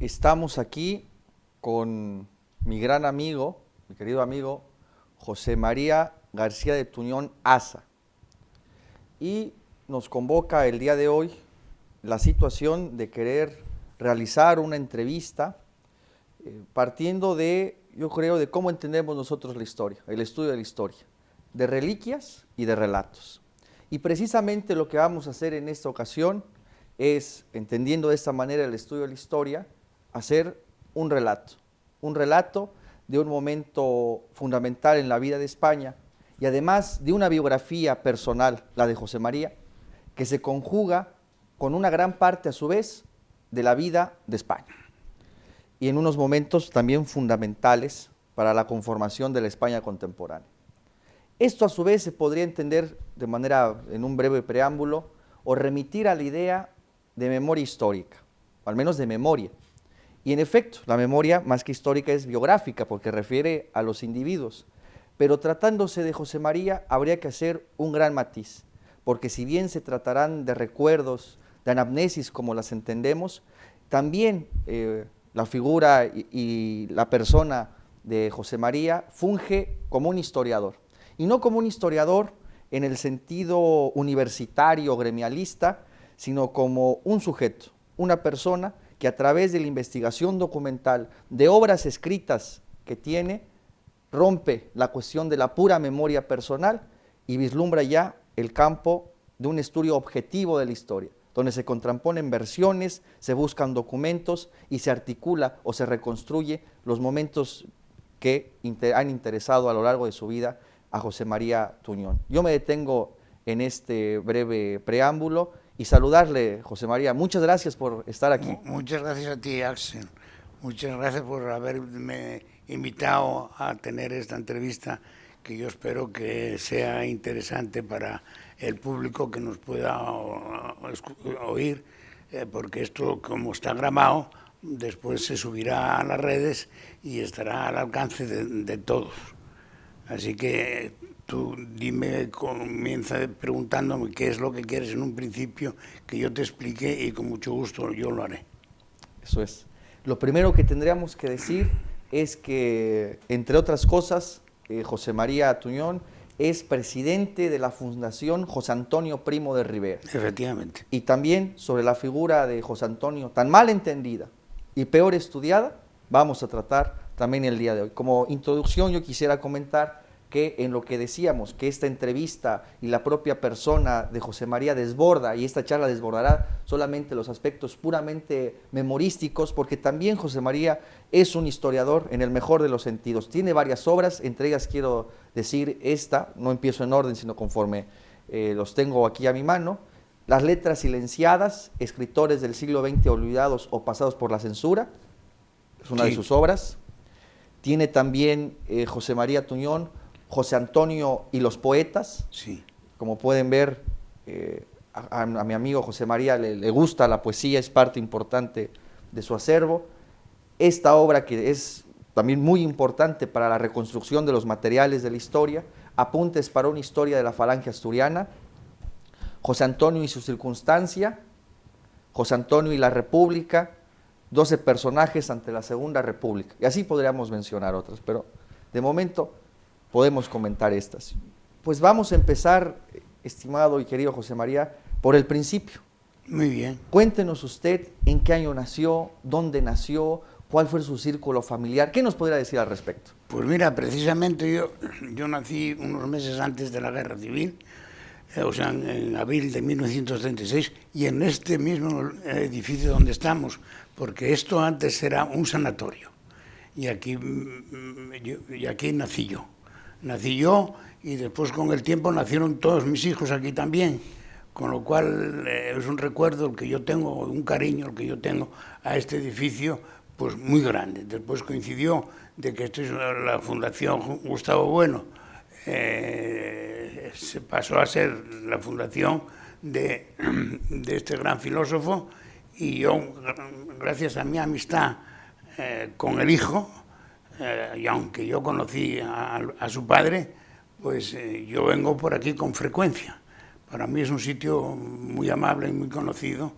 Estamos aquí con mi gran amigo, mi querido amigo, José María García de Tuñón Asa. Y nos convoca el día de hoy la situación de querer realizar una entrevista partiendo de, yo creo, de cómo entendemos nosotros la historia, el estudio de la historia, de reliquias y de relatos. Y precisamente lo que vamos a hacer en esta ocasión es, entendiendo de esta manera el estudio de la historia, hacer un relato de un momento fundamental en la vida de España y además de una biografía personal, la de José María, que se conjuga con una gran parte a su vez de la vida de España y en unos momentos también fundamentales para la conformación de la España contemporánea. Esto a su vez se podría entender de manera, en un breve preámbulo, o remitir a la idea de memoria histórica, o al menos de memoria. Y en efecto, la memoria más que histórica es biográfica porque refiere a los individuos. Pero tratándose de José María habría que hacer un gran matiz, porque si bien se tratarán de recuerdos, de anamnesis como las entendemos, también la figura y la persona de José María funge como un historiador. Y no como un historiador en el sentido universitario, gremialista, sino como un sujeto, una persona que a través de la investigación documental de obras escritas que tiene, rompe la cuestión de la pura memoria personal y vislumbra ya el campo de un estudio objetivo de la historia, donde se contraponen versiones, se buscan documentos y se articula o se reconstruye los momentos que han interesado a lo largo de su vida a José María Tuñón. Yo me detengo en este breve preámbulo y saludarle, José María. Muchas gracias por estar aquí. Muchas gracias a ti, Axel. Muchas gracias por haberme invitado a tener esta entrevista que yo espero que sea interesante para el público que nos pueda oír, porque esto, como está grabado, después se subirá a las redes y estará al alcance de todos. Así que tú dime, comienza preguntándome qué es lo que quieres en un principio, que yo te explique y con mucho gusto yo lo haré. Eso es. Lo primero que tendríamos que decir es que, entre otras cosas, José María Tuñón es presidente de la Fundación José Antonio Primo de Rivera. Efectivamente. Y también sobre la figura de José Antonio, tan mal entendida y peor estudiada, vamos a tratar también el día de hoy. Como introducción yo quisiera comentar que en lo que decíamos, que esta entrevista y la propia persona de José María desborda, y esta charla desbordará solamente los aspectos puramente memorísticos, porque también José María es un historiador en el mejor de los sentidos. Tiene varias obras, entre ellas quiero decir esta, no empiezo en orden, sino conforme los tengo aquí a mi mano: Las letras silenciadas, escritores del siglo XX olvidados o pasados por la censura, es una de sus obras. Tiene también José María Tuñón José Antonio y los poetas. Sí. Como pueden ver, a mi amigo José María le gusta la poesía, es parte importante de su acervo. Esta obra, que es también muy importante para la reconstrucción de los materiales de la historia, Apuntes para una historia de la falange asturiana, José Antonio y su circunstancia, José Antonio y la República, 12 personajes ante la Segunda República. Y así podríamos mencionar otras, pero de momento podemos comentar estas. Pues vamos a empezar, estimado y querido José María, por el principio. Muy bien. Cuéntenos usted en qué año nació, dónde nació, cuál fue su círculo familiar. ¿Qué nos podría decir al respecto? Pues mira, precisamente yo nací unos meses antes de la Guerra Civil, o sea, en abril de 1936, y en este mismo edificio donde estamos, porque esto antes era un sanatorio, y aquí nací yo. Nací yo y después con el tiempo nacieron todos mis hijos aquí también, con lo cual es un recuerdo el que yo tengo, un cariño el que yo tengo a este edificio, pues muy grande. Después coincidió de que esto es la Fundación Gustavo Bueno, se pasó a ser la fundación de este gran filósofo, y yo, gracias a mi amistad con el hijo, y aunque yo conocí a su padre, pues yo vengo por aquí con frecuencia. Para mí es un sitio muy amable y muy conocido,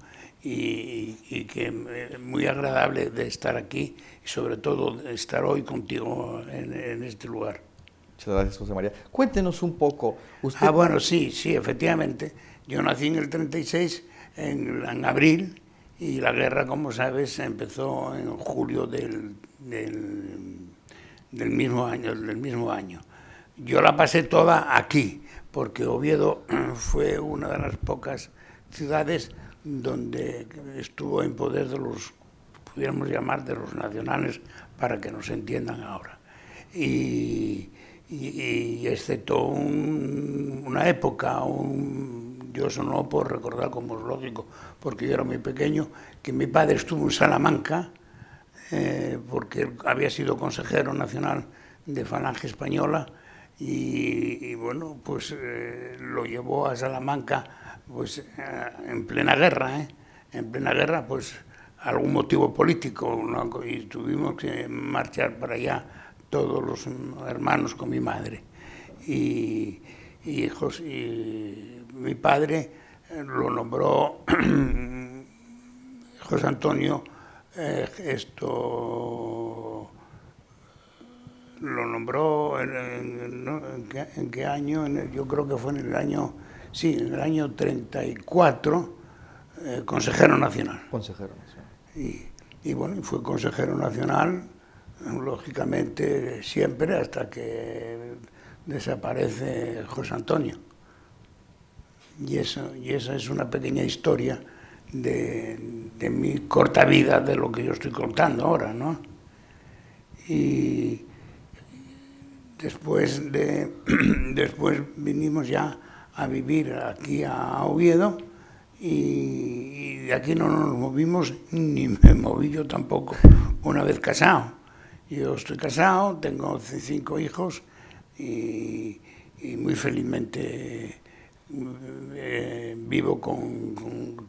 y que muy agradable de estar aquí y sobre todo de estar hoy contigo en este lugar. Muchas gracias, José María. Cuéntenos un poco. Usted... Bueno, sí, efectivamente. Yo nací en el 36, en abril, y la guerra, como sabes, empezó en julio del mismo año. Yo la pasé toda aquí, porque Oviedo fue una de las pocas ciudades donde estuvo en poder de los, pudiéramos llamar, de los nacionales, para que nos entiendan ahora. Y excepto una época, yo eso no lo puedo recordar como es lógico, porque yo era muy pequeño, que mi padre estuvo en Salamanca, porque había sido consejero nacional de Falange Española, y bueno, pues lo llevó a Salamanca pues en plena guerra, pues algún motivo político, ¿no? Y tuvimos que marchar para allá todos los hermanos con mi madre. Y mi padre lo nombró José Antonio, lo nombró ¿en qué año? Yo creo que fue en el año 34, consejero nacional. Consejero nacional. Y bueno, fue consejero nacional, lógicamente siempre, hasta que desaparece José Antonio. Y esa es una pequeña historia de mi corta vida, de lo que yo estoy contando ahora, ¿no? Y después vinimos ya a vivir aquí a Oviedo, y de aquí no nos movimos, ni me moví yo tampoco una vez casado. Yo estoy casado, tengo 5 hijos y muy felizmente vivo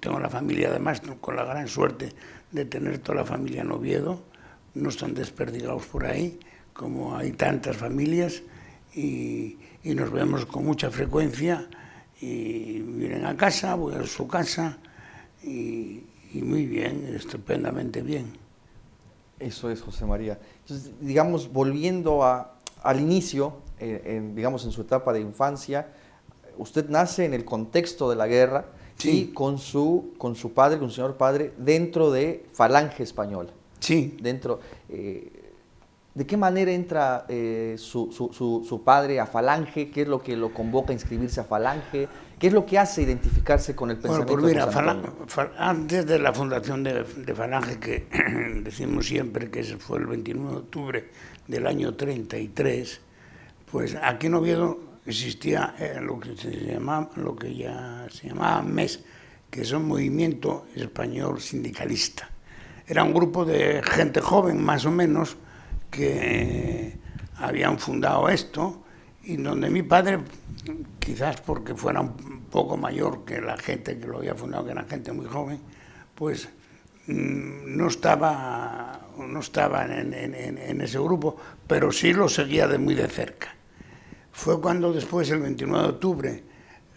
tengo la familia, además con la gran suerte de tener toda la familia en Oviedo. No están desperdigados por ahí, como hay tantas familias, y nos vemos con mucha frecuencia, y vienen a casa, voy a su casa, y muy bien, estupendamente bien. Eso es, José María. Entonces, digamos, volviendo al inicio, digamos, en su etapa de infancia, usted nace en el contexto de la guerra, sí, y con su padre, con su señor padre, dentro de Falange Española. Sí. Dentro, ¿de qué manera entra su padre a Falange? ¿Qué es lo que lo convoca a inscribirse a Falange? ¿Qué es lo que hace identificarse con el pensamiento de José Antonio? Antes de la fundación de Falange, que decimos siempre que fue el 29 de octubre del año 33, pues aquí en Oviedo existía lo que ya se llamaba MES, que es un movimiento español sindicalista. Era un grupo de gente joven, más o menos, que habían fundado esto, y donde mi padre, quizás porque fuera un poco mayor que la gente que lo había fundado, que era gente muy joven, pues no estaba en ese grupo, pero sí lo seguía muy de cerca. Fue cuando después, el 29 de octubre,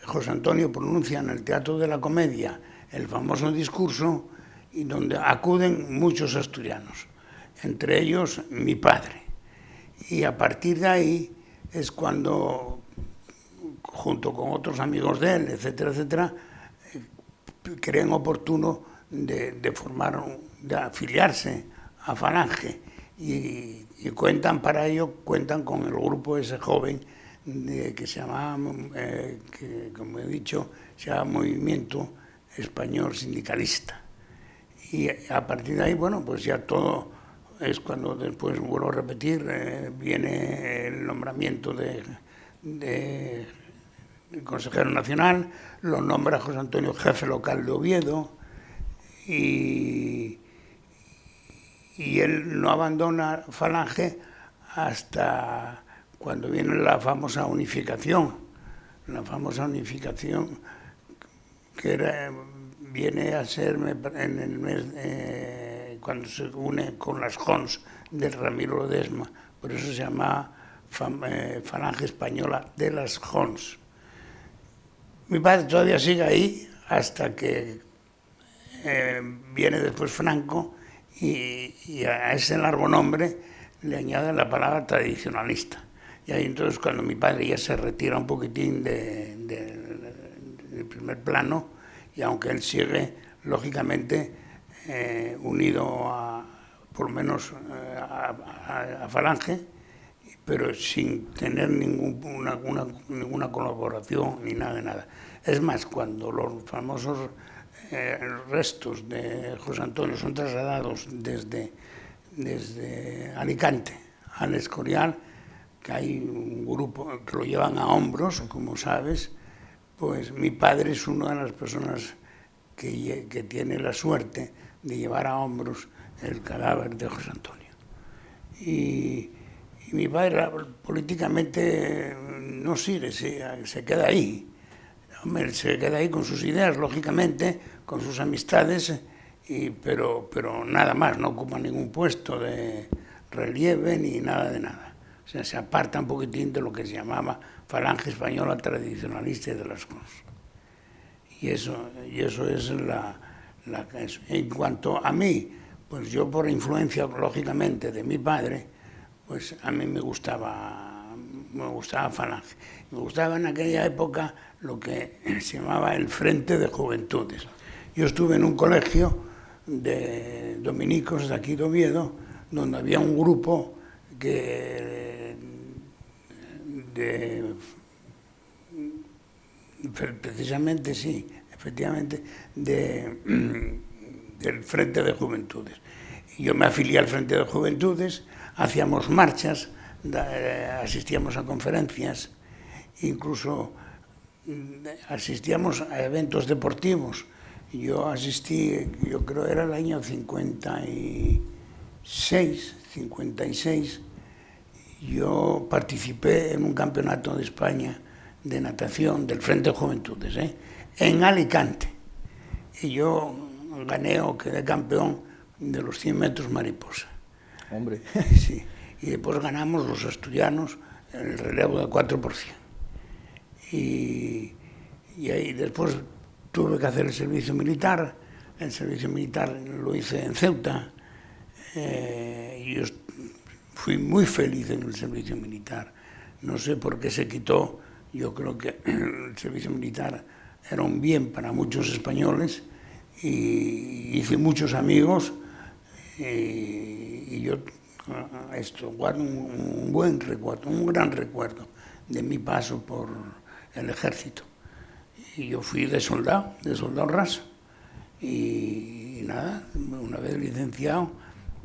José Antonio pronuncia en el Teatro de la Comedia el famoso discurso, y donde acuden muchos asturianos, entre ellos mi padre. Y a partir de ahí es cuando, junto con otros amigos de él, etcétera, etcétera, creen oportuno de afiliarse a Falange, y cuentan con el grupo ese joven que se llama, que como he dicho, se llama Movimiento Español Sindicalista. Y a partir de ahí, bueno, pues ya todo es cuando después, vuelvo a repetir, viene el nombramiento de consejero nacional, lo nombra José Antonio jefe local de Oviedo, y él no abandona Falange hasta cuando viene la famosa unificación, que viene a ser en el mes, cuando se une con las Jons del Ramiro Ledesma, por eso se llama Falange Española de las Jons. Mi padre todavía sigue ahí hasta que viene después Franco y a ese largo nombre le añade la palabra tradicionalista. Y ahí entonces cuando mi padre ya se retira un poquitín del primer plano, y aunque él sigue lógicamente unido por lo menos a Falange, pero sin tener ninguna colaboración ni nada de nada. Es más, cuando los famosos restos de José Antonio son trasladados desde Alicante al Escorial, que hay un grupo que lo llevan a hombros, como sabes, pues mi padre es una de las personas que tiene la suerte de llevar a hombros el cadáver de José Antonio. Y mi padre políticamente no sigue, se queda ahí. Hombre, se queda ahí con sus ideas, lógicamente, con sus amistades, pero nada más, no ocupa ningún puesto de relieve ni nada de nada. O sea, se aparta un poquitín de lo que se llamaba Falange Española tradicionalista y de las cosas. Y eso es eso. En cuanto a mí, pues yo por influencia, lógicamente, de mi padre, pues a mí me gustaba Falange. Me gustaba en aquella época lo que se llamaba el Frente de Juventudes. Yo estuve en un colegio de dominicos de aquí de Oviedo, donde había un grupo precisamente, sí, efectivamente, del Frente de Juventudes. Yo me afilié al Frente de Juventudes, hacíamos marchas, asistíamos a conferencias, incluso asistíamos a eventos deportivos. Yo asistí, yo creo era el año 56, yo participé en un campeonato de España de natación del Frente de Juventudes, en Alicante. Y yo gané o quedé campeón de los 100 metros mariposa. Hombre. Sí. Y después ganamos los asturianos en el relevo de 4%. Y ahí después tuve que hacer el servicio militar. El servicio militar lo hice en Ceuta. Y yo fui muy feliz en el servicio militar. No sé por qué se quitó. Yo creo que el servicio militar era un bien para muchos españoles y hice muchos amigos y yo guardo un buen recuerdo, un gran recuerdo de mi paso por el ejército. Y yo fui de soldado raso. Y nada, una vez licenciado,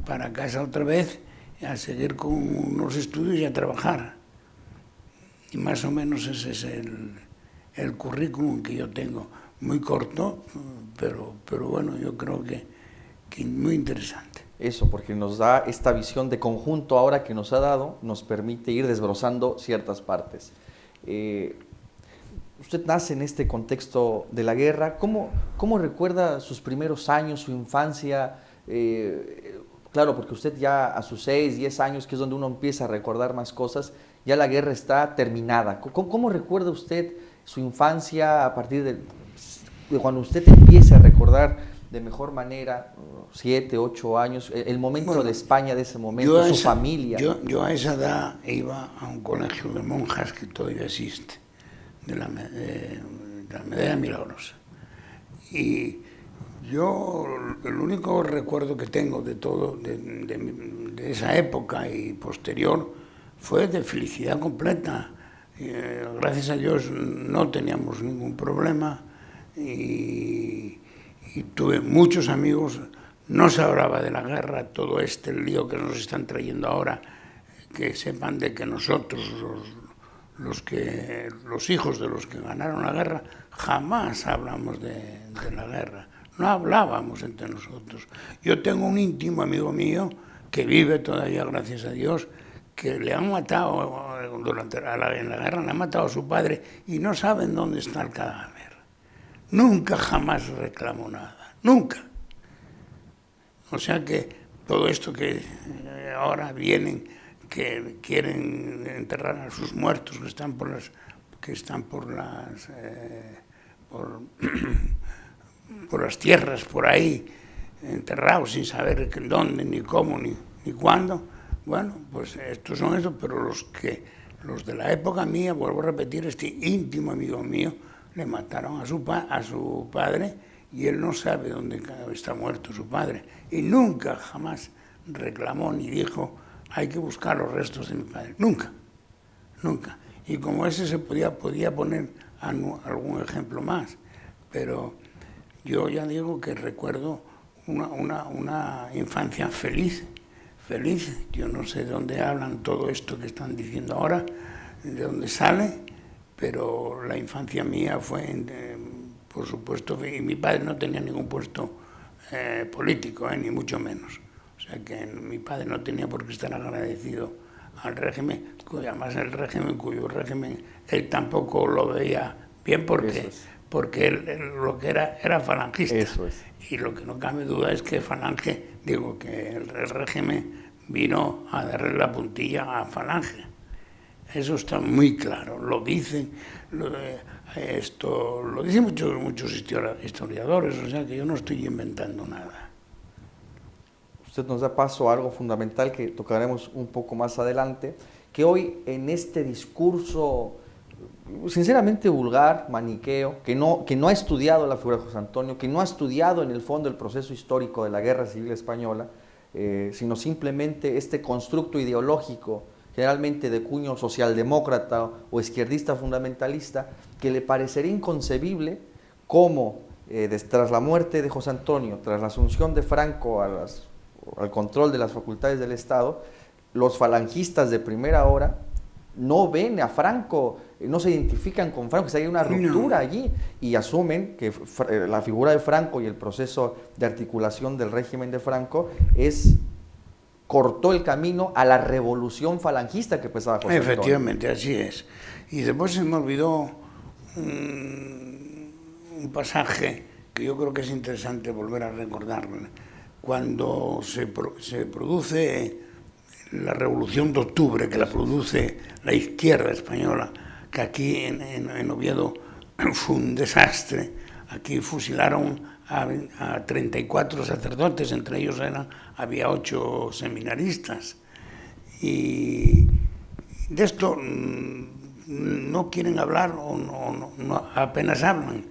para casa otra vez, a seguir con los estudios y a trabajar. Y más o menos ese es el currículum que yo tengo. Muy corto, pero bueno, yo creo que muy interesante. Eso, porque nos da esta visión de conjunto ahora que nos ha dado, nos permite ir desbrozando ciertas partes. Usted nace en este contexto de la guerra. ¿Cómo recuerda sus primeros años, su infancia? Claro, porque usted ya a sus 6, 10 años, que es donde uno empieza a recordar más cosas, ya la guerra está terminada. ¿Cómo recuerda usted su infancia a partir de cuando usted empieza a recordar de mejor manera, 7, 8 años, el momento de España de ese momento, su familia? Yo a esa edad iba a un colegio de monjas que todavía existe, de la Medalla Milagrosa. Y yo el único recuerdo que tengo de todo, de esa época y posterior, fue de felicidad completa. Gracias a Dios no teníamos ningún problema y tuve muchos amigos. No se hablaba de la guerra, todo el lío que nos están trayendo ahora, que sepan de que nosotros, los hijos de los que ganaron la guerra, jamás hablamos de la guerra. No hablábamos entre nosotros. Yo tengo un íntimo amigo mío que vive todavía, gracias a Dios, que le han matado en la guerra, le han matado a su padre y no saben dónde está el cadáver. Nunca jamás reclamó nada, nunca. O sea que todo esto que ahora vienen, que quieren enterrar a sus muertos, que están por por las tierras, por ahí, enterrados sin saber dónde, ni cómo, ni cuándo. Bueno, pues estos son esos, pero los de la época mía, vuelvo a repetir, este íntimo amigo mío, le mataron a su padre y él no sabe dónde está muerto su padre. Y nunca, jamás reclamó ni dijo, hay que buscar los restos de mi padre. Nunca, nunca. Y como ese se podía poner algún ejemplo más, pero yo ya digo que recuerdo una infancia feliz. Yo no sé de dónde hablan todo esto que están diciendo ahora, de dónde sale, pero la infancia mía fue, por supuesto, y mi padre no tenía ningún puesto político, ni mucho menos. O sea que mi padre no tenía por qué estar agradecido al régimen, además cuyo régimen él tampoco lo veía bien porque él lo que era falangista. Eso es. Y lo que no cabe duda es que Falange, que el régimen vino a darle la puntilla a Falange. Eso está muy claro, lo dicen, lo dicen muchos historiadores, o sea que yo no estoy inventando nada. Usted nos da paso a algo fundamental que tocaremos un poco más adelante, que hoy en este discurso sinceramente vulgar, maniqueo, que no ha estudiado la figura de José Antonio, que no ha estudiado en el fondo el proceso histórico de la Guerra Civil Española, sino simplemente este constructo ideológico, generalmente de cuño socialdemócrata o izquierdista fundamentalista, que le parecería inconcebible cómo tras la muerte de José Antonio, tras la asunción de Franco al control de las facultades del Estado, los falangistas de primera hora no ven a Franco, no se identifican con Franco, que hay una ruptura allí, y asumen que la figura de Franco y el proceso de articulación del régimen de Franco cortó el camino a la revolución falangista que pensaba José Antonio. Efectivamente, así es. Y después se me olvidó un pasaje que yo creo que es interesante volver a recordarlo. Cuando se produce la Revolución de Octubre, que la produce la izquierda española, que aquí en Oviedo fue un desastre. Aquí fusilaron a 34 sacerdotes, entre ellos había 8 seminaristas. Y de esto no quieren hablar o no, apenas hablan.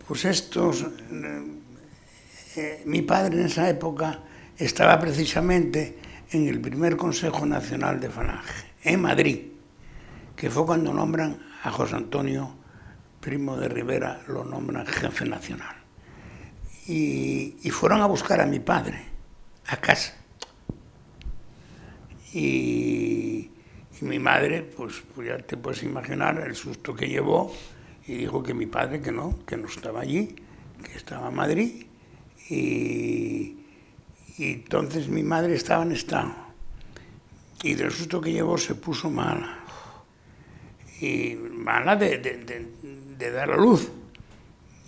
Pues mi padre en esa época estaba precisamente en el primer Consejo Nacional de Falange, en Madrid, que fue cuando nombran a José Antonio Primo de Rivera, lo nombran jefe nacional. Y fueron a buscar a mi padre, a casa. Y mi madre, pues ya te puedes imaginar el susto que llevó, y dijo que mi padre que no estaba allí, que estaba en Madrid, y entonces mi madre estaba en estado, y del susto que llevó se puso mala, y mala de dar a luz,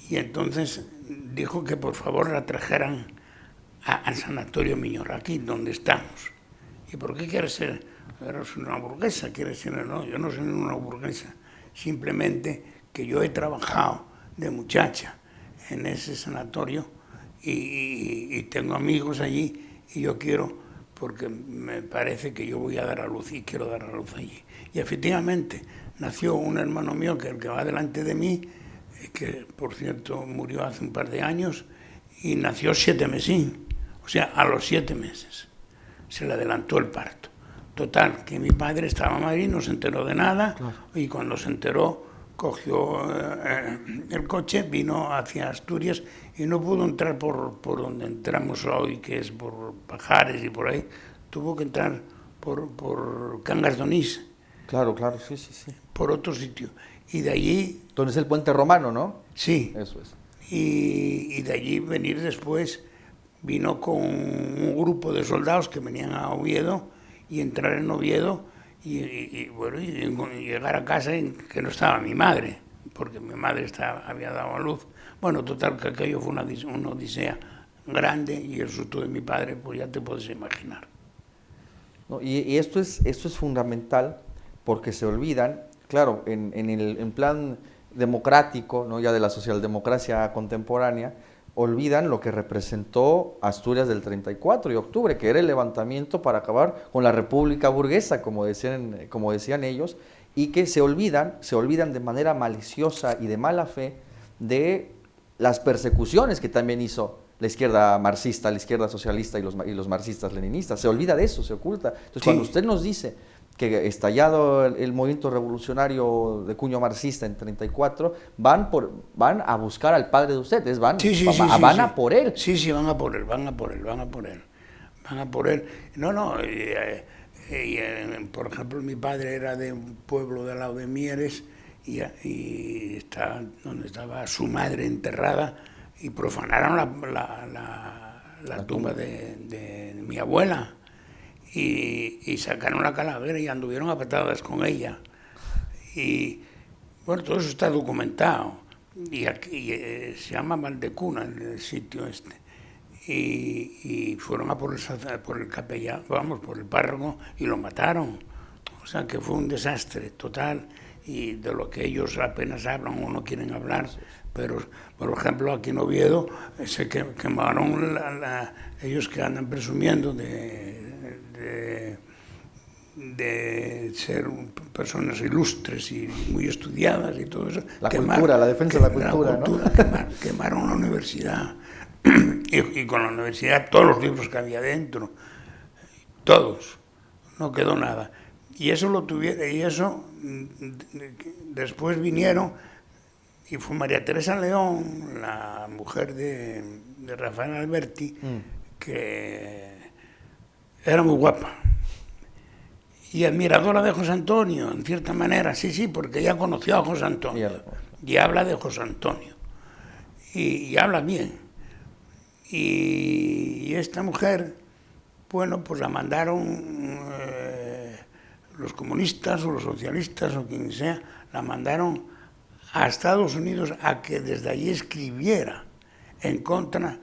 y entonces dijo que por favor la trajeran al sanatorio Miñor, aquí donde estamos. ¿Y por qué quieres ser? Eres una burguesa, quieres ser. No, yo no soy una burguesa, simplemente que yo he trabajado de muchacha en ese sanatorio y tengo amigos allí y yo quiero, porque me parece que yo voy a dar a luz y quiero dar a luz allí. Y efectivamente nació un hermano mío, que el que va delante de mí, que por cierto murió hace un par de años, y nació 7 mesín, o sea, a los 7 meses se le adelantó el parto. Total, que mi padre estaba en Madrid, no se enteró de nada, claro. Y cuando se enteró, cogió el coche, vino hacia Asturias y no pudo entrar por donde entramos hoy, que es por Pajares y por ahí. Tuvo que entrar por Cangas de Onís. Claro, sí. Por otro sitio. Y de allí... Donde es el puente romano, ¿no? Sí. Eso es. Y de allí venir después, vino con un grupo de soldados que venían a Oviedo y entrar en Oviedo y llegar a casa en que no estaba mi madre, porque mi madre había dado a luz. Bueno, total, que aquello fue una odisea grande y el susto de mi padre, pues ya te puedes imaginar. No, y esto es fundamental porque se olvidan, claro, en plan democrático, ¿no? Ya de la socialdemocracia contemporánea, olvidan lo que representó Asturias del 34 de octubre, que era el levantamiento para acabar con la república burguesa, como decían ellos, y que se olvidan de manera maliciosa y de mala fe de las persecuciones que también hizo la izquierda marxista, la izquierda socialista y los marxistas leninistas. Se olvida de eso, se oculta. Entonces, cuando usted nos dice que estallado el movimiento revolucionario de cuño marxista en 34, van a buscar al padre de ustedes, van a por él. Sí, van a por él. No, por ejemplo, mi padre era de un pueblo de al lado de Mieres y está donde estaba su madre enterrada y profanaron la tumba de mi abuela. Y sacaron la calavera y anduvieron a patadas con ella. Y bueno, todo eso está documentado. Y aquí se llama Valdecuna, el sitio este. Y fueron a por el capellán, por el párroco, y lo mataron. O sea que fue un desastre total, y de lo que ellos apenas hablan o no quieren hablar. Pero, por ejemplo, aquí en Oviedo se quemaron ellos que andan presumiendo de ser personas ilustres y muy estudiadas y todo eso. La defensa de la cultura, ¿no? Quemaron la universidad y con la universidad todos los libros que había dentro, todos, no quedó nada. Y eso después vinieron, y fue María Teresa León, la mujer de Rafael Alberti, que era muy guapa y admiradora de José Antonio, en cierta manera, sí, porque ella conoció a José Antonio y habla de José Antonio y habla bien. Y esta mujer, bueno, pues la mandaron los comunistas o los socialistas o quien sea, la mandaron a Estados Unidos a que desde allí escribiera en contra,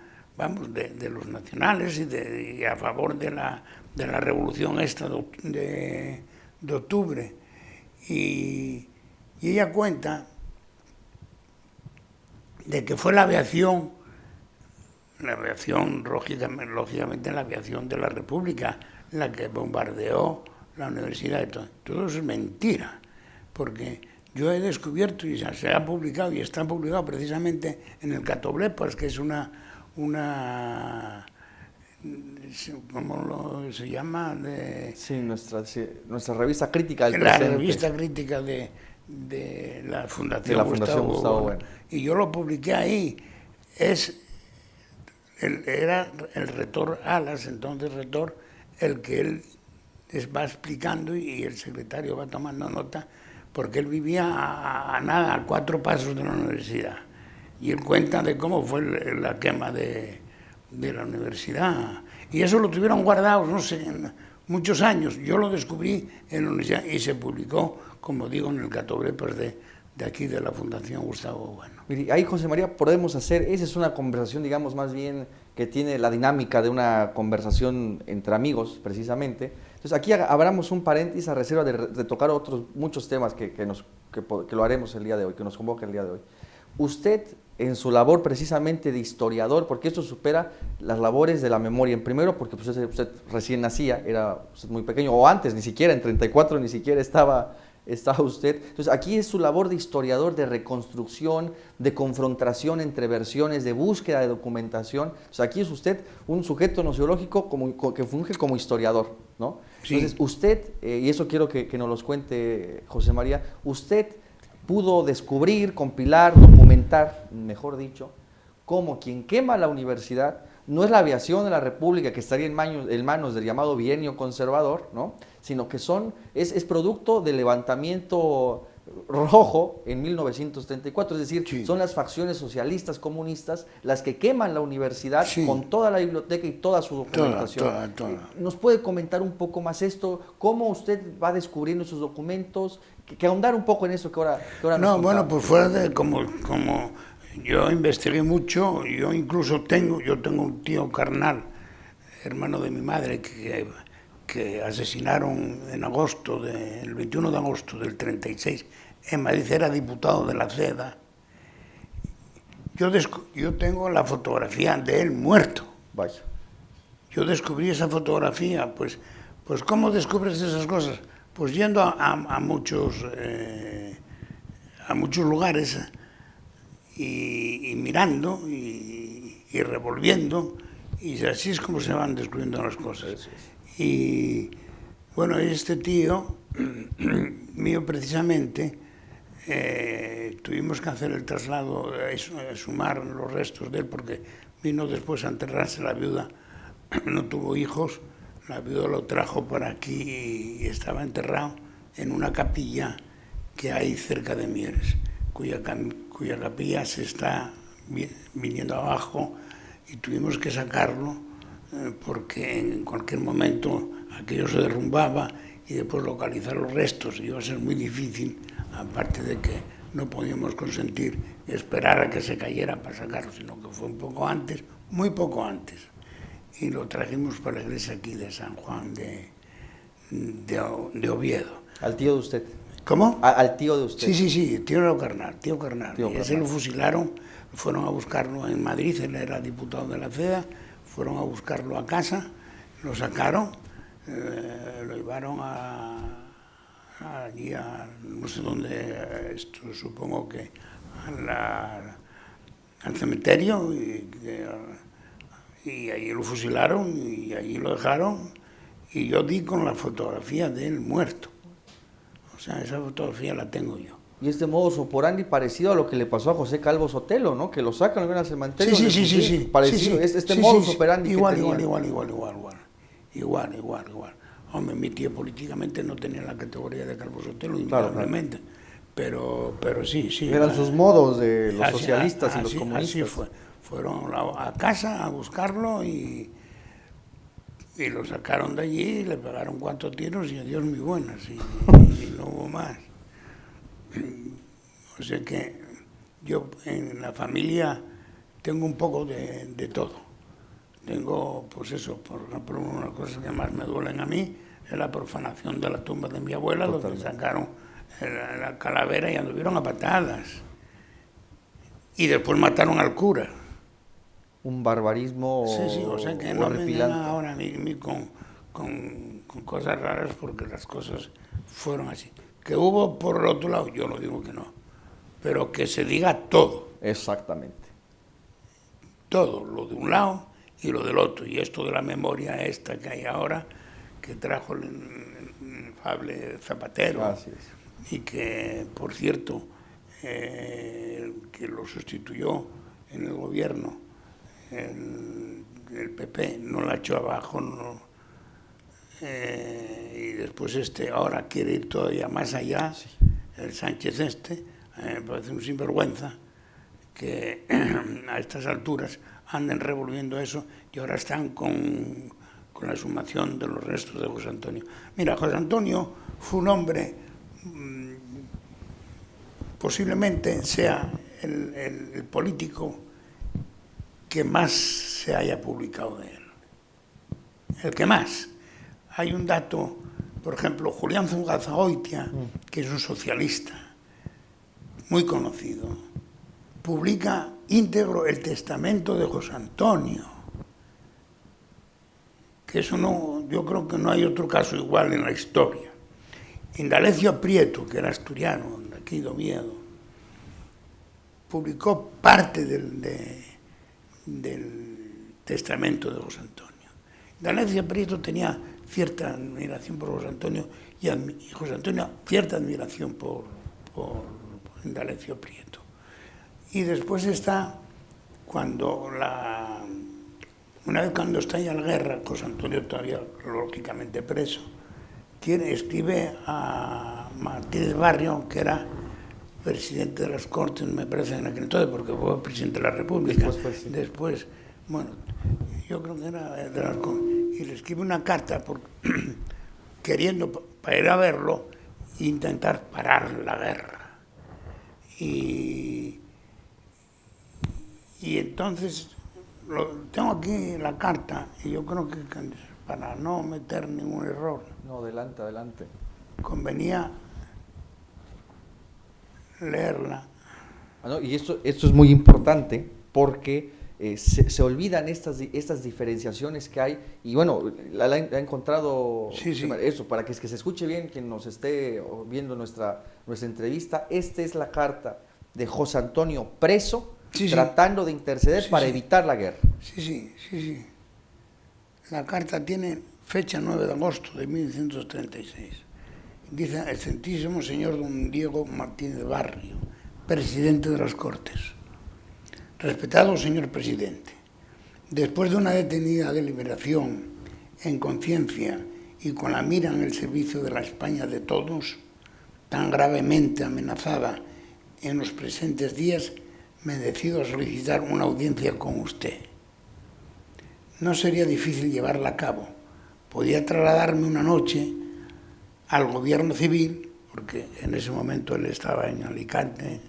de los nacionales y a favor de la revolución esta de octubre. Y ella cuenta de que fue la aviación, lógicamente la aviación de la República, la que bombardeó la universidad. Todo eso es mentira, porque yo he descubierto, y se ha publicado, y está publicado precisamente en el Catoblepas, que es una ¿cómo se llama? Nuestra revista crítica del presente. La revista crítica de la Fundación Gustavo Bueno. Y yo lo publiqué ahí. Era el rector Alas, entonces rector, el que él les va explicando y el secretario va tomando nota, porque él vivía a 4 pasos de la universidad. Y él cuenta de cómo fue la quema de la universidad. Y eso lo tuvieron guardado, no sé, muchos años. Yo lo descubrí en la universidad y se publicó, como digo, en el Catoblepas de aquí, de la Fundación Gustavo Bueno. Mire, ahí, José María, podemos hacer, esa es una conversación, digamos, más bien que tiene la dinámica de una conversación entre amigos, precisamente. Entonces, aquí abramos un paréntesis a reserva de tocar muchos temas que lo haremos el día de hoy, que nos convoca el día de hoy. Usted, en su labor precisamente de historiador, porque esto supera las labores de la memoria, en primero porque pues, usted recién nacía, era usted muy pequeño, o antes, ni siquiera, en 34 ni siquiera estaba usted. Entonces aquí es su labor de historiador, de reconstrucción, de confrontación entre versiones, de búsqueda de documentación. Entonces aquí es usted un sujeto nociológico que funge como historiador, ¿no? Sí. Entonces usted, y eso quiero que nos los cuente José María, usted pudo descubrir, compilar, documentar, mejor dicho, cómo quien quema la universidad no es la aviación de la República, que estaría en manos del llamado bienio conservador, ¿no? Sino que es producto del levantamiento rojo en 1934, es decir, sí, son las facciones socialistas, comunistas, las que queman la universidad, sí, con toda la biblioteca y toda su documentación. Toda. ¿Nos puede comentar un poco más esto? ¿Cómo usted va descubriendo esos documentos? Que ahondar un poco en eso que ahora no, bueno, pues fuera de como yo investigué mucho, yo tengo un tío carnal, hermano de mi madre, que asesinaron en el 21 de agosto del 36 en Madrid era diputado de la CEDA. Yo tengo la fotografía de él muerto. Vaya. Yo descubrí esa fotografía, pues ¿cómo descubres esas cosas? Pues yendo a muchos lugares y mirando y revolviendo, y así es como se van descubriendo las cosas. Y bueno, este tío mío precisamente, tuvimos que hacer el traslado, sumar los restos de él, porque vino después a enterrarse la viuda, no tuvo hijos, la viuda lo trajo para aquí y estaba enterrado en una capilla que hay cerca de Mieres, cuya capilla se está viniendo abajo, y tuvimos que sacarlo porque en cualquier momento aquello se derrumbaba, y después localizar los restos iba a ser muy difícil, aparte de que no podíamos consentir esperar a que se cayera para sacarlo, sino que fue un poco antes, muy poco antes, y lo trajimos para la iglesia aquí de San Juan de Oviedo. ¿Al tío de usted? ¿Cómo? Al tío de usted. Sí, tío Carnal. Y ese lo fusilaron, fueron a buscarlo en Madrid, él era diputado de la CEDA, fueron a buscarlo a casa, lo sacaron, lo llevaron allí no sé dónde, supongo que al cementerio, y allí lo fusilaron y allí lo dejaron, y yo di con la fotografía de él muerto. O sea, esa fotografía la tengo yo. Y este modus operandi parecido a lo que le pasó a José Calvo Sotelo, ¿no? Que lo sacan al cementerio. Sí. Parecido, Sí, modus operandi. Igual. Hombre, mi tío políticamente no tenía la categoría de Calvo Sotelo, indudablemente. Claro. Pero sí. Eran sus modos de los socialistas y los comunistas. Así fue. Fueron a casa a buscarlo y lo sacaron de allí, le pegaron 4 tiros y adiós muy buenas, y no hubo más. O sea que yo en la familia tengo un poco de todo. Tengo, pues eso, por ejemplo, una de las cosas que más me duelen a mí es la profanación de la tumba de mi abuela, donde sacaron la calavera y anduvieron a patadas. Y después mataron al cura. Un barbarismo Sí, o sea que no me vengan ahora a mí con cosas raras, porque las cosas fueron así. Que hubo por el otro lado, yo no digo que no, pero que se diga todo. Exactamente. Todo, lo de un lado y lo del otro. Y esto de la memoria esta que hay ahora, que trajo el inefable Zapatero. Así es. Y que, por cierto, que lo sustituyó en el gobierno, el PP, no la echó abajo, no, y después ahora quiere ir todavía más allá, sí. El Sánchez me parece un sinvergüenza que a estas alturas anden revolviendo eso, y ahora están con la exhumación de los restos de José Antonio. Mira, José Antonio fue un hombre, posiblemente sea el político que más se haya publicado de él. El que más. Hay un dato, por ejemplo, Julián Zugazagoitia, que es un socialista muy conocido, publica íntegro el testamento de José Antonio, que eso no, yo creo que no hay otro caso igual en la historia. Indalecio Prieto, que era asturiano, de aquí de Oviedo, publicó parte del testamento de José Antonio. Indalecio Prieto tenía cierta admiración por José Antonio, y José Antonio cierta admiración por Indalecio Prieto. Y después está una vez cuando estalla la guerra, José Antonio todavía lógicamente preso, escribe a Martínez Barrio, que era presidente de las Cortes, me parece, en aquel entonces, porque fue presidente de la República. Después, bueno, yo creo que era de las Cortes, y le escribe una carta queriendo, para ir a verlo, e intentar parar la guerra. Y entonces, tengo aquí la carta, y yo creo que para no meter ningún error. No, adelante. Convenía leerla. ¿No? Y esto es muy importante porque se olvidan estas diferenciaciones que hay. Y bueno, la he encontrado, Sí, sí. eso, para que se escuche bien quien nos esté viendo nuestra entrevista. Esta es la carta de José Antonio preso, Sí, sí. tratando de interceder Sí, para sí. evitar la guerra. Sí. La carta tiene fecha 9 de agosto de 1936. Dice: excelentísimo señor don Diego Martínez Barrio, presidente de las Cortes. Respetado señor presidente, después de una detenida deliberación en conciencia y con la mira en el servicio de la España de todos, tan gravemente amenazada en los presentes días, me decido a solicitar una audiencia con usted. No sería difícil llevarla a cabo. Podía trasladarme una noche al gobierno civil, porque en ese momento él estaba en Alicante,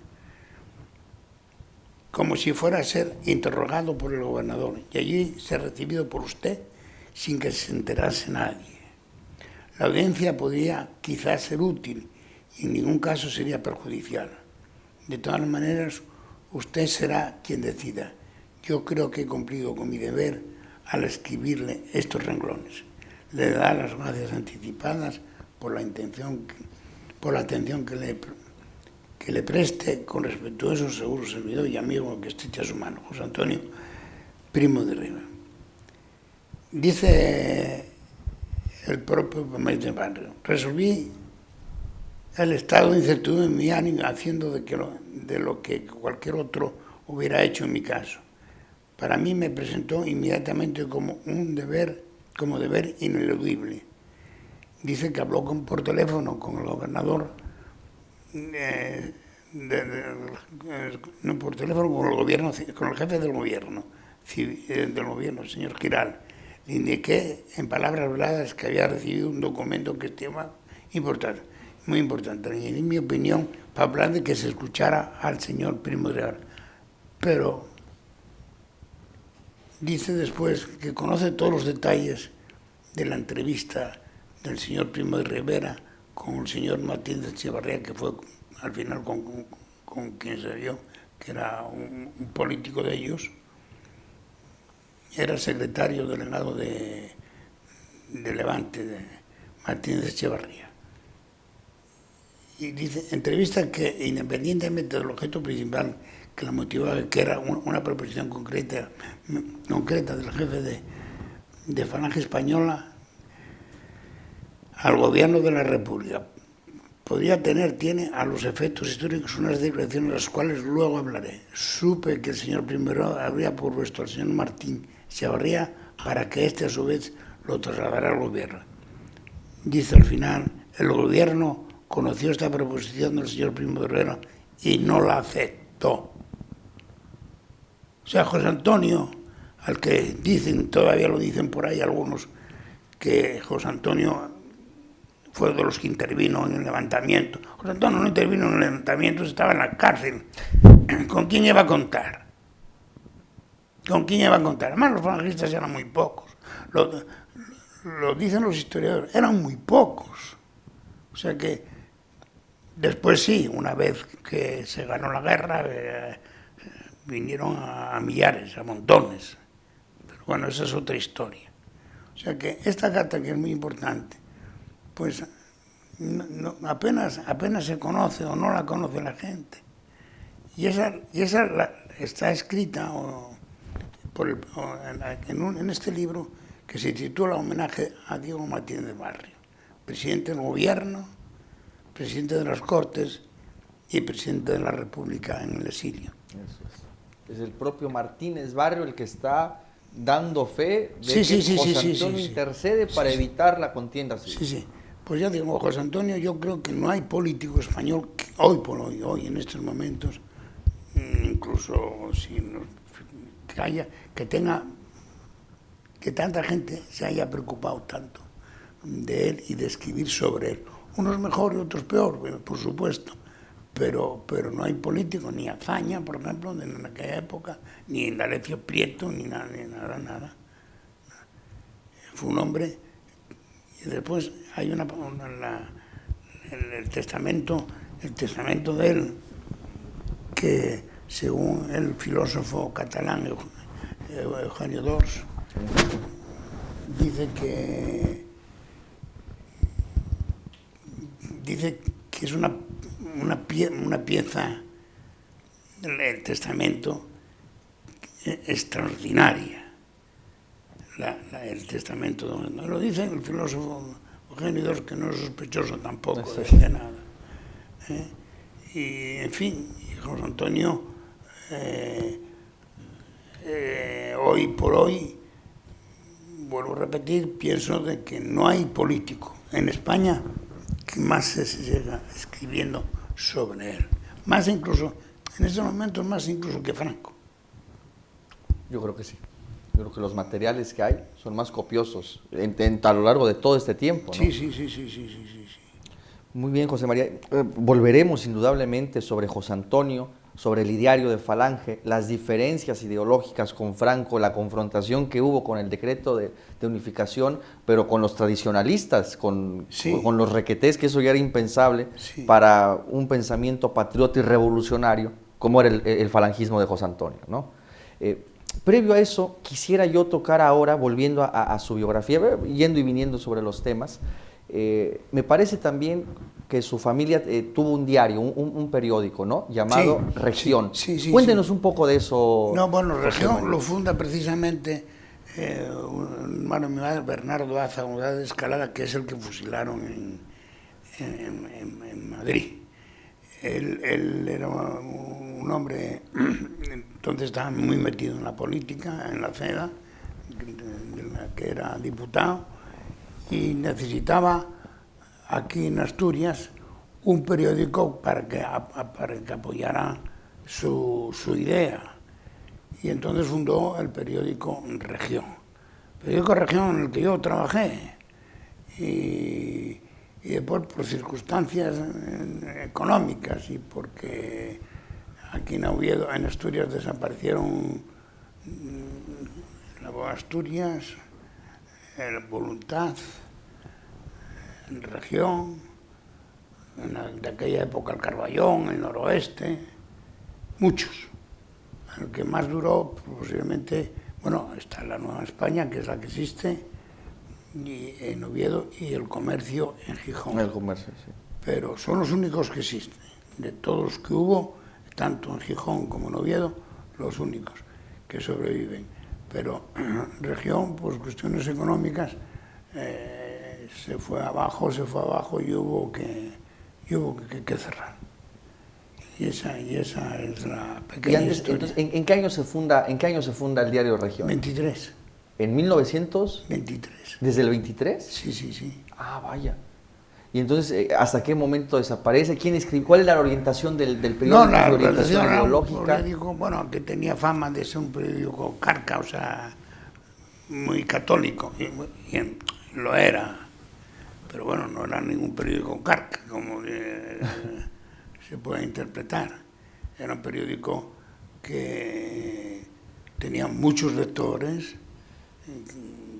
como si fuera a ser interrogado por el gobernador, y allí ser recibido por usted sin que se enterase nadie. La audiencia podría quizás ser útil y en ningún caso sería perjudicial. De todas maneras, usted será quien decida. Yo creo que he cumplido con mi deber al escribirle estos renglones. Le da las gracias anticipadas por la atención que le preste con respetuoso seguro servidor y amigo que estrecha a su mano, José Antonio Primo de Rivera. Dice el propio Martínez de Barrio: resolví el estado de incertidumbre en mi ánimo haciendo de lo que cualquier otro hubiera hecho en mi caso. Para mí me presentó inmediatamente como deber ineludible. Dice que habló por teléfono con el gobernador, no por teléfono, con el jefe del gobierno, el señor Giral. Le indiqué en palabras habladas que había recibido un documento que estimaba importante, muy importante. Le di mi opinión para hablar de que se escuchara al señor Primo de Rivera. Pero dice después que conoce todos los detalles de la entrevista del señor Primo de Rivera con el señor Martínez Echevarría, que fue al final con quien se vio que era un político de ellos. Era secretario delegado de Levante, de Martínez Echevarría. Y dice: entrevista que, independientemente del objeto principal que la motivaba, que era una proposición concreta del jefe de Falange Española al gobierno de la República, tiene a los efectos históricos unas declaraciones de las cuales luego hablaré. Supe que el señor primero habría propuesto al señor Martín Echevarría para que éste a su vez lo trasladara al gobierno. Dice al final: el gobierno conoció esta proposición del señor Primo de Rivera y no la aceptó. O sea, José Antonio, al que dicen, todavía lo dicen por ahí algunos, que José Antonio fue de los que intervino en el levantamiento. José Antonio no intervino en el levantamiento, estaba en la cárcel. ¿Con quién iba a contar? Además, los falangistas eran muy pocos. Lo dicen los historiadores, eran muy pocos. O sea que después sí, una vez que se ganó la guerra, vinieron a millares, a montones. Pero bueno, esa es otra historia. O sea que esta carta, que es muy importante, pues apenas se conoce o no la conoce la gente. Y esa está escrita en este libro que se titula Homenaje a Diego Martínez de Barrio, presidente del gobierno, presidente de las Cortes y presidente de la República en el exilio. Eso es el propio Martínez Barrio el que está dando fe de que José Antonio intercede para evitar la contienda civil. Sí. Pues ya digo, José Antonio, yo creo que no hay político español que hoy en estos momentos, incluso que tanta gente se haya preocupado tanto de él y de escribir sobre él. Unos mejor y otros peor, por supuesto, pero no hay político, ni Azaña, por ejemplo, en aquella época, ni Indalecio Prieto, ni nada. Fue un hombre. Y después hay el testamento de él, que según el filósofo catalán Eugenio d'Ors, dice que es una pieza del Testamento extraordinaria. El Testamento, lo dice el filósofo Eugenio d'Ors, que no es sospechoso tampoco de nada. Y en fin, José Antonio, hoy por hoy, vuelvo a repetir, pienso de que no hay político en España que más se llega escribiendo sobre él. Más incluso, en estos momentos, más incluso que Franco. Yo creo que sí. Yo creo que los materiales que hay son más copiosos a lo largo de todo este tiempo, ¿no? Sí. Muy bien, José María. Volveremos indudablemente sobre José Antonio, sobre el ideario de Falange, las diferencias ideológicas con Franco, la confrontación que hubo con el decreto de unificación, pero con los tradicionalistas, con los requetés, que eso ya era impensable para un pensamiento patriota y revolucionario, como era el falangismo de José Antonio, ¿no? Previo a eso, quisiera yo tocar ahora, volviendo a su biografía, yendo y viniendo sobre los temas. Me parece también que su familia tuvo un diario, un periódico, ¿no? Llamado Región. Cuéntenos un poco de eso. No, bueno, Región lo funda precisamente un hermano de mi madre, Bernardo Aza de Escalada, que es el que fusilaron en Madrid. Él era un hombre, entonces estaba muy metido en la política, en la CEDA, de la que era diputado, y necesitaba aquí en Asturias un periódico para que apoyara su idea. Y entonces fundó el periódico Región. El periódico Región en el que yo trabajé. Y después por circunstancias económicas y porque aquí en Oviedo, en Asturias, desaparecieron la Voz Asturias, la Voluntad, Región, de aquella época el Carballón, el Noroeste, muchos. El que más duró, posiblemente, bueno, está la Nueva España, que es la que existe, y en Oviedo, y el Comercio en Gijón. El Comercio, sí. Pero son los únicos que existen. De todos los que hubo, tanto en Gijón como en Oviedo, los únicos que sobreviven. Pero Región, por cuestiones económicas, se fue abajo y hubo que cerrar. Y esa es la pequeña historia. Entonces, ¿en qué año se funda el diario Región? 23. ¿En 1923? ¿Desde el 23? Sí. Ah, vaya. Y entonces, ¿hasta qué momento desaparece? ¿Quién escribió? ¿Cuál era la orientación del periódico? No, la orientación ideológica. Un periódico, bueno, que tenía fama de ser un periódico carca, o sea, muy católico. Y lo era. Pero bueno, no era ningún periódico carca, como se puede interpretar. Era un periódico que tenía muchos lectores.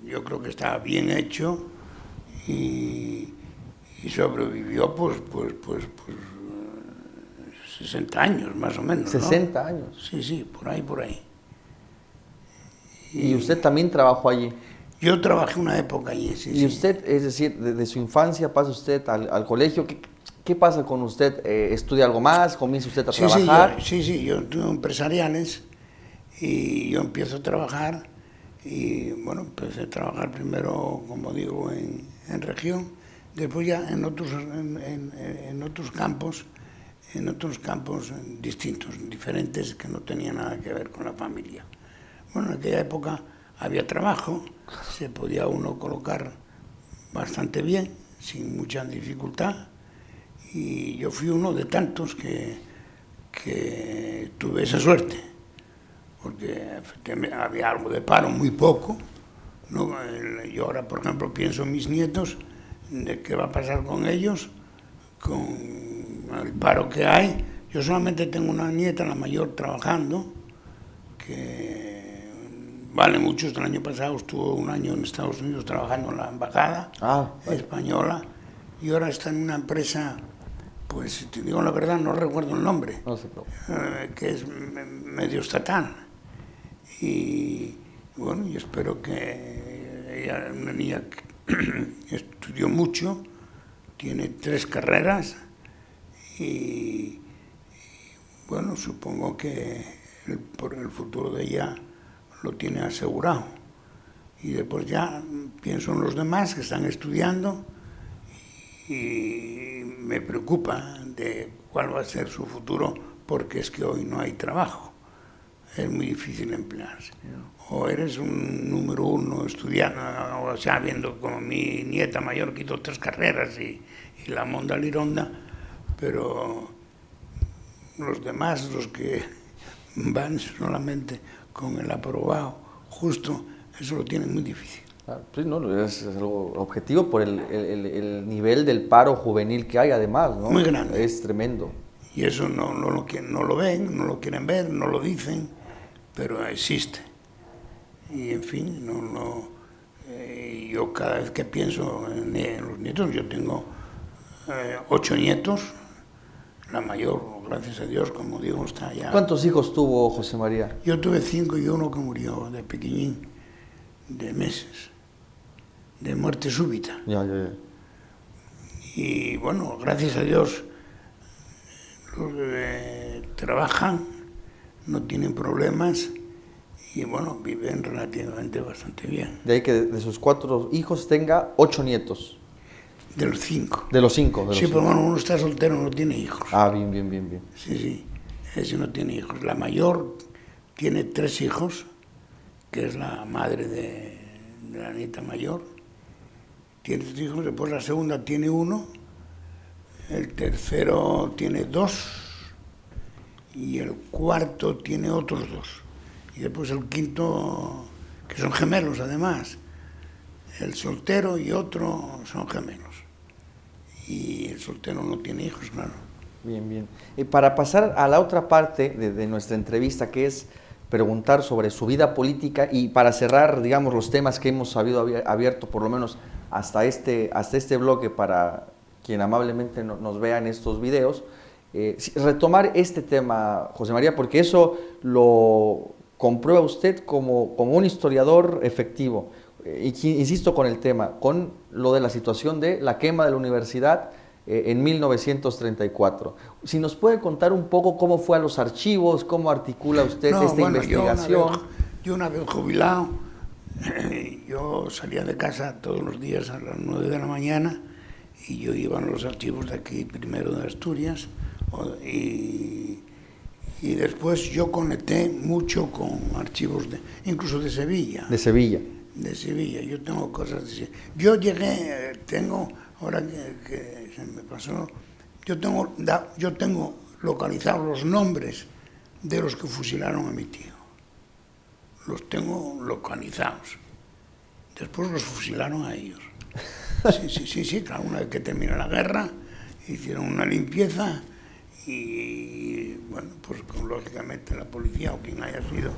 Yo creo que estaba bien hecho y sobrevivió pues 60 años más o menos, ¿no? 60 años. Sí, por ahí. ¿Y usted también trabajó allí? Yo trabajé una época allí, sí. ¿Y usted, es decir, desde su infancia pasa usted al colegio? ¿Qué pasa con usted? ¿Estudia algo más? ¿Comienza usted a trabajar? Sí, yo tuve empresariales y yo empiezo a trabajar. Y bueno, empecé a trabajar primero, como digo, en Región, después ya en otros campos distintos, diferentes, que no tenían nada que ver con la familia. Bueno, en aquella época había trabajo, se podía uno colocar bastante bien, sin mucha dificultad, y yo fui uno de tantos que tuve esa suerte, porque había algo de paro, muy poco, ¿no? Yo ahora, por ejemplo, pienso en mis nietos, de qué va a pasar con ellos, con el paro que hay. Yo solamente tengo una nieta, la mayor, trabajando, que vale mucho. El año pasado estuvo un año en Estados Unidos trabajando en la embajada española, y ahora está en una empresa Pues si te digo la verdad, no recuerdo el nombre, No sé, no. que es medio estatal. Y bueno, yo espero que ella, una niña que estudió mucho, tiene 3 carreras y bueno, supongo que por el futuro de ella lo tiene asegurado. Y después ya pienso en los demás que están estudiando y me preocupa de cuál va a ser su futuro, porque es que hoy no hay trabajo. Es muy difícil emplearse. O eres un número 1 estudiando, o sea, viendo como mi nieta mayor que hizo 3 carreras y la monda lironda, pero los demás, los que van solamente con el aprobado justo, eso lo tienen muy difícil. Sí, no, es algo objetivo por el nivel del paro juvenil que hay, además, ¿no? Muy grande. Es tremendo. Y eso no lo ven, no lo quieren ver, no lo dicen, pero existe. Y en fin, yo cada vez que pienso en los nietos, yo tengo 8 nietos, la mayor, gracias a Dios, como digo, está ya. ¿Cuántos hijos tuvo José María? Yo tuve 5 y uno que murió de pequeñín, de meses, de muerte súbita. Ya. Y bueno, gracias a Dios, trabajan, no tienen problemas y bueno, viven relativamente bastante bien. De ahí que de sus 4 hijos tenga 8 nietos. De los 5. De los 5. Sí, pero bueno, uno está soltero, no tiene hijos. Ah, bien. Sí, ese no tiene hijos. La mayor tiene 3 hijos, que es la madre de la nieta mayor. Tiene 3 hijos, después la segunda tiene 1, el tercero tiene 2 y el cuarto tiene otros 2. Y después el quinto, que son gemelos además, el soltero y otro son gemelos. Y el soltero no tiene hijos, claro. Bien. Para pasar a la otra parte de nuestra entrevista, que es preguntar sobre su vida política, y para cerrar, digamos, los temas que hemos sabido abierto, por lo menos hasta este bloque, para quien amablemente nos vea en estos videos, retomar este tema, José María, porque eso lo comprueba usted como un historiador efectivo. Insisto con el tema, con lo de la situación de la quema de la universidad en 1934. Si nos puede contar un poco cómo fue a los archivos, cómo articula usted esta investigación. Yo una vez jubilado, yo salía de casa todos los días a las 9 de la mañana y yo iba a los archivos de aquí, primero de Asturias, y después yo conecté mucho con archivos incluso de Sevilla. De Sevilla. Yo tengo cosas de Sevilla. Yo llegué, ahora que se me pasó, yo tengo localizados los nombres de los que fusilaron a mi tío. Los tengo localizados. Después los fusilaron a ellos. Sí, claro, una vez que terminó la guerra, hicieron una limpieza y, bueno, pues lógicamente la policía o quien haya sido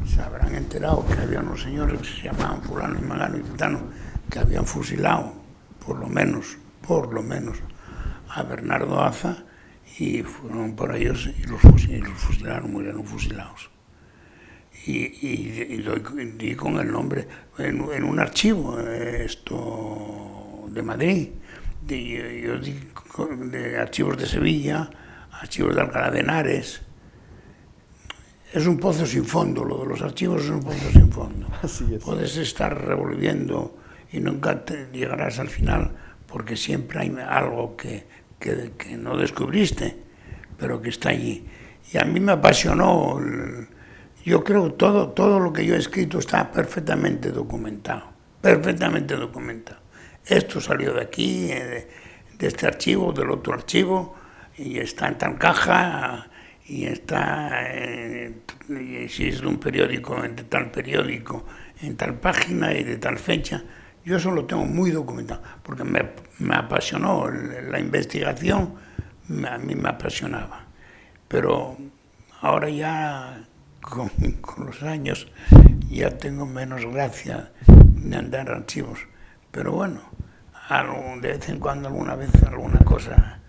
se habrán enterado que había unos señores que se llamaban fulano y mangano y tutano que habían fusilado, por lo menos, a Bernardo Aza, y fueron por ellos y los fusilaron, murieron fusilados. Y di con el nombre en un archivo de Madrid, yo di de archivos de Sevilla, archivos de Alcalá de Henares. Es un pozo sin fondo, lo de los archivos es un pozo sin fondo. Así es. Puedes estar revolviendo y nunca llegarás al final, porque siempre hay algo que no descubriste, pero que está allí. Y a mí me apasionó. Yo creo que todo lo que yo he escrito está perfectamente documentado. Esto salió de aquí, de este archivo, del otro archivo, y está en tal caja, y está, y si es de un periódico, de tal periódico, en tal página y de tal fecha. Yo eso lo tengo muy documentado, porque me apasionó la investigación, a mí me apasionaba. Pero ahora ya, con los años, ya tengo menos gracia de andar en archivos. Pero bueno, de vez en cuando, alguna vez, alguna cosa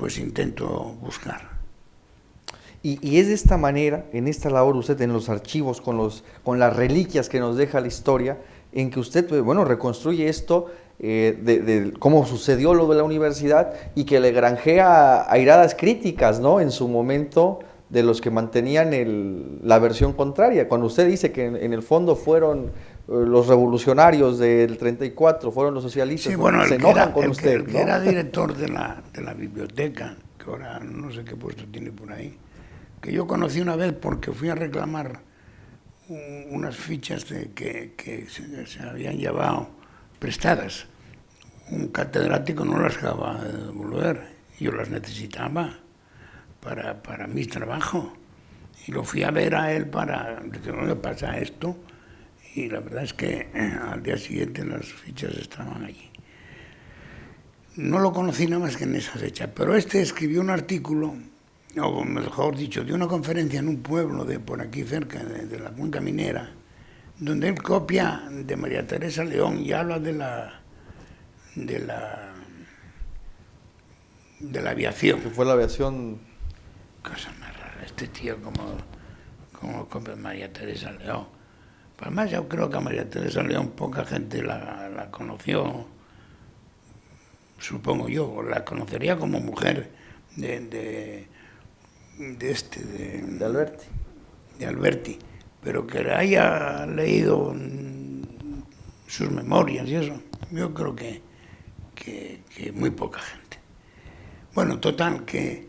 pues intento buscar. Y es de esta manera, en esta labor usted, en los archivos, con las reliquias que nos deja la historia, en que usted, bueno, reconstruye esto de cómo sucedió lo de la universidad y que le granjea airadas críticas, ¿no? En su momento de los que mantenían la versión contraria. Cuando usted dice que en el fondo fueron los revolucionarios del 34, fueron los socialistas, Sí, bueno, se enojan con usted, el que ¿no? era director de la biblioteca, que ahora no sé qué puesto tiene por ahí, que yo conocí una vez porque fui a reclamar unas fichas que se habían llevado prestadas. Un catedrático no las acaba de devolver, yo las necesitaba para mi trabajo. Y lo fui a ver a él para decir, ¿dónde pasa esto? Y la verdad es que al día siguiente las fichas estaban allí. No lo conocí nada más que en esa fecha, pero este escribió un artículo, o mejor dicho, dio una conferencia en un pueblo de por aquí cerca, de la cuenca minera, donde él copia de María Teresa León y habla de la aviación. Que fue la aviación. Cosa más rara, este tío como copia de María Teresa León. Además, yo creo que a María Teresa León poca gente la conoció, supongo yo, la conocería como mujer de Alberti. De Alberti, pero que haya leído sus memorias y eso, yo creo que muy poca gente. Bueno, total, que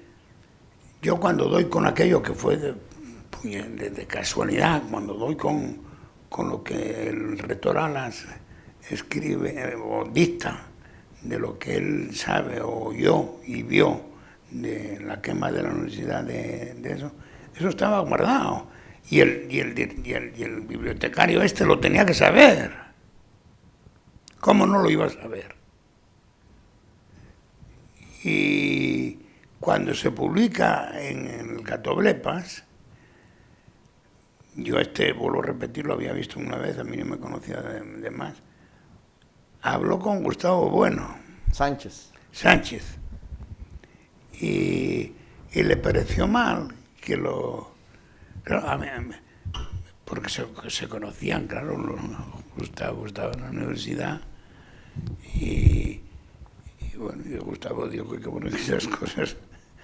yo cuando doy con aquello que fue de casualidad, cuando doy con lo que el rector Alas escribe o dicta de lo que él sabe o oyó y vio de la quema de la universidad de eso estaba guardado. Y el bibliotecario este lo tenía que saber. ¿Cómo no lo iba a saber? Y cuando se publica en el Catoblepas, yo vuelvo a repetir, lo había visto una vez, a mí no me conocía de más, habló con Gustavo Bueno. Sánchez. Y le pareció mal que claro, porque se conocían, claro, Gustavo estaba en la universidad y bueno, y Gustavo dijo que bueno, que esas cosas,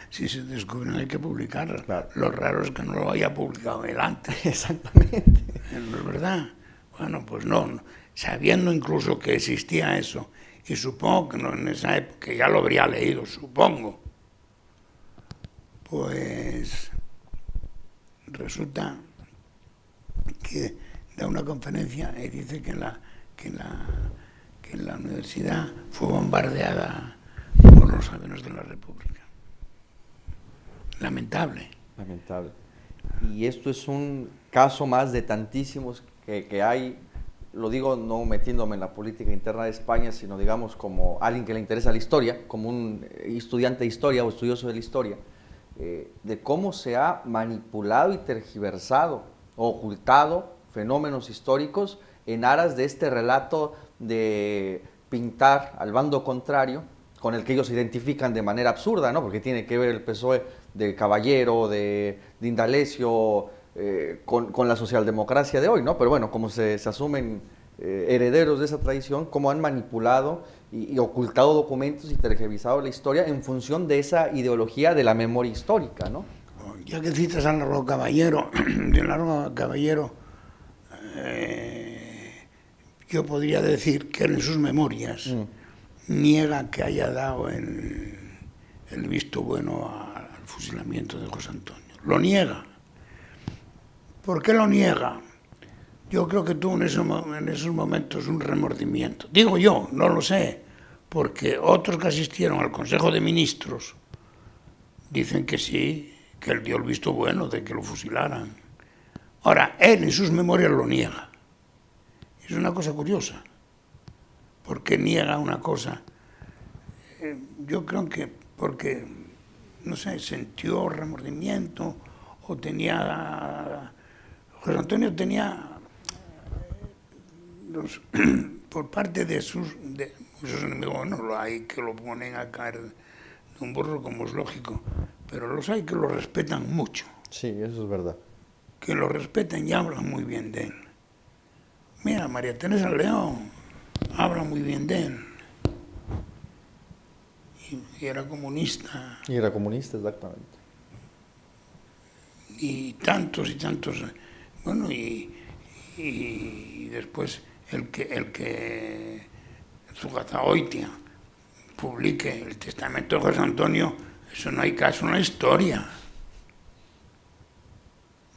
si se descubren hay que publicarlas. Claro. Lo raro es que no lo haya publicado él antes. Exactamente. ¿No es verdad? Bueno, pues no, sabiendo incluso que existía eso, y supongo que no en esa época ya lo habría leído, supongo, pues resulta que da una conferencia y dice que la universidad fue bombardeada por los aviones de la República. Lamentable. Y esto es un caso más de tantísimos que hay, lo digo no metiéndome en la política interna de España, sino digamos como alguien que le interesa la historia, como un estudiante de historia o estudioso de la historia, de cómo se ha manipulado y tergiversado o ocultado fenómenos históricos en aras de este relato de pintar al bando contrario, con el que ellos se identifican de manera absurda, ¿no? Porque tiene que ver el PSOE de Caballero, de Indalecio, con la socialdemocracia de hoy, ¿no? Pero bueno, como se asumen herederos de esa tradición, cómo han manipulado y ocultado documentos y tergiversado la historia en función de esa ideología de la memoria histórica, ¿no? Ya que citas a Largo Caballero, de Largo Caballero, yo podría decir que en sus memorias niega que haya dado el visto bueno al fusilamiento de José Antonio. Lo niega. ¿Por qué lo niega? Yo creo que tuvo en esos momentos un remordimiento. Digo yo, no lo sé, porque otros que asistieron al Consejo de Ministros dicen que sí, que él dio el visto bueno de que lo fusilaran. Ahora, él en sus memorias lo niega. Es una cosa curiosa. ¿Por qué niega una cosa? Yo creo que porque, no sé, sintió remordimiento o tenía... José Antonio tenía, por parte de sus enemigos, no lo hay que lo ponen a caer un burro, como es lógico, pero los hay que lo respetan mucho, Sí, eso es verdad. que lo respetan y hablan muy bien de él. Mira, María Teresa León habla muy bien de él. Y era comunista. Y era comunista, exactamente. Y tantos y tantos. Bueno, y después el que Zugazaoitia publique el testamento de José Antonio, eso no hay caso en la historia.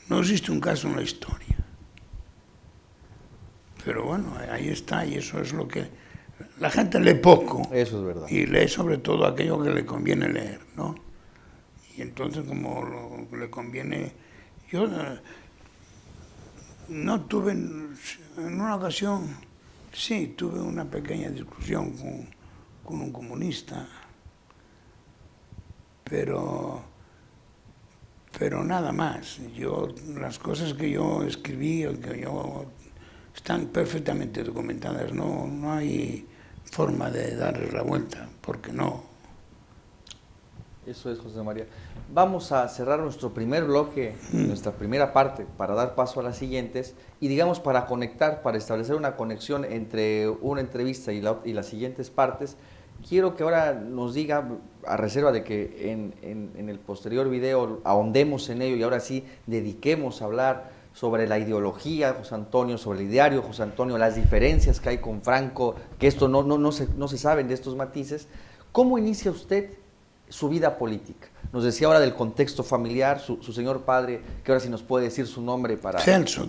No existe un caso en la historia. Pero bueno, ahí está, y eso es lo que... La gente lee poco. Eso es verdad. Y lee sobre todo aquello que le conviene leer, ¿no? Y entonces, como le conviene... Yo no tuve... En una ocasión, sí, tuve una pequeña discusión con un comunista, pero nada más. Las cosas que yo escribí, están perfectamente documentadas, no hay forma de darles la vuelta, porque no. Eso es, José María. Vamos a cerrar nuestro primer bloque, nuestra primera parte, para dar paso a las siguientes y, digamos, para conectar, para establecer una conexión entre una entrevista y las siguientes partes. Quiero que ahora nos diga, a reserva de que en el posterior video ahondemos en ello y ahora sí dediquemos a hablar sobre la ideología de José Antonio, sobre el ideario de José Antonio, las diferencias que hay con Franco, que esto no se saben de estos matices. ¿Cómo inicia usted su vida política? Nos decía ahora del contexto familiar, su señor padre, que ahora sí nos puede decir su nombre para... Celso.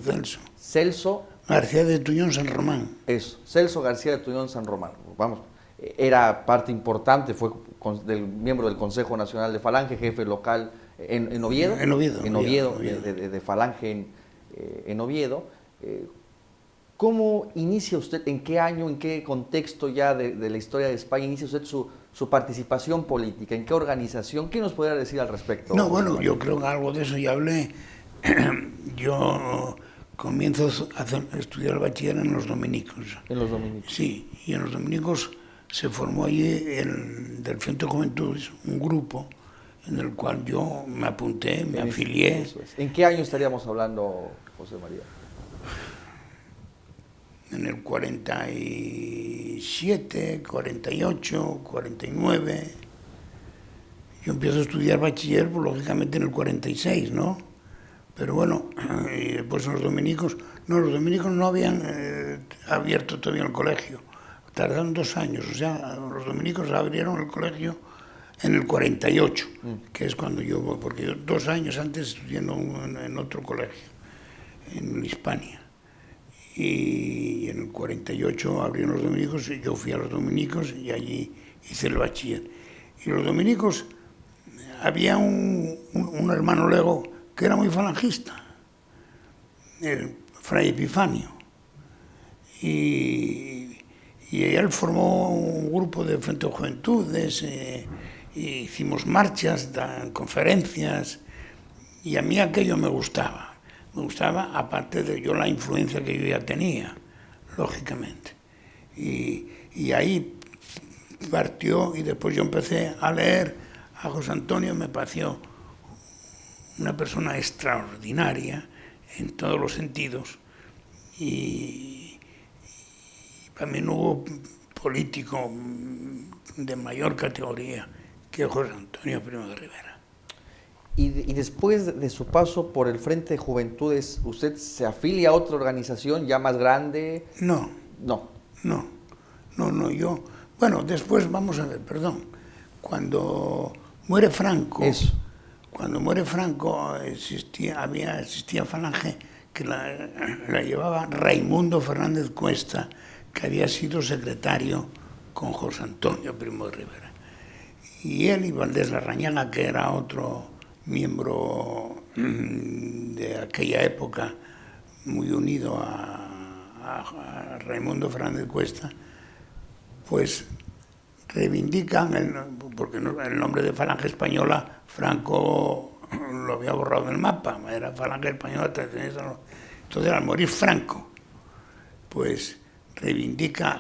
Celso García de Tuñón San Román. Eso, Celso García de Tuñón San Román. Vamos, era parte importante, fue miembro del Consejo Nacional de Falange, jefe local en Oviedo. En Oviedo. De Falange en Oviedo. ¿Cómo inicia usted, en qué año, en qué contexto ya de la historia de España inicia usted su participación política? ¿En qué organización? ¿Qué nos podría decir al respecto? No, bueno, yo creo que algo de eso ya hablé. Yo comienzo a estudiar el bachiller en los dominicos. En los dominicos. Sí, y en los dominicos se formó allí del Centro de Juventudes un grupo en el cual yo me apunté, me afilié. Eso es. ¿En qué año estaríamos hablando, José María? En el 47, 48, 49. Yo empiezo a estudiar bachiller, pues, lógicamente en el 46, ¿no? Pero bueno, y después los dominicos no habían abierto todavía el colegio. Tardaron 2 años, o sea, los dominicos abrieron el colegio en el 48, que es cuando yo voy, porque yo 2 años antes estudié en otro colegio, en Hispania. Y en el 48 abrieron los dominicos, y yo fui a los dominicos y allí hice el bachiller. Y los dominicos, había un hermano lego que era muy falangista, el Fray Epifanio. Y él formó un grupo de Frente de Juventudes, hicimos marchas, conferencias, y a mí aquello me gustaba. Me gustaba, aparte de la influencia que yo ya tenía, lógicamente. Y ahí partió, y después yo empecé a leer a José Antonio. Me pareció una persona extraordinaria en todos los sentidos, y para mí no hubo político de mayor categoría que José Antonio Primo de Rivera. Y después de su paso por el Frente de Juventudes, ¿usted se afilia a otra organización ya más grande? No, yo... Bueno, después, vamos a ver, perdón, cuando muere Franco... Eso. Cuando muere Franco existía Falange, que la llevaba Raimundo Fernández Cuesta, que había sido secretario con José Antonio Primo de Rivera. Y él y Valdés Larrañaga, que era otro miembro de aquella época, muy unido a Raimundo Fernández Cuesta, pues reivindican, porque el nombre de Falange Española, Franco lo había borrado del mapa, era Falange Española. Entonces, al morir Franco, pues reivindica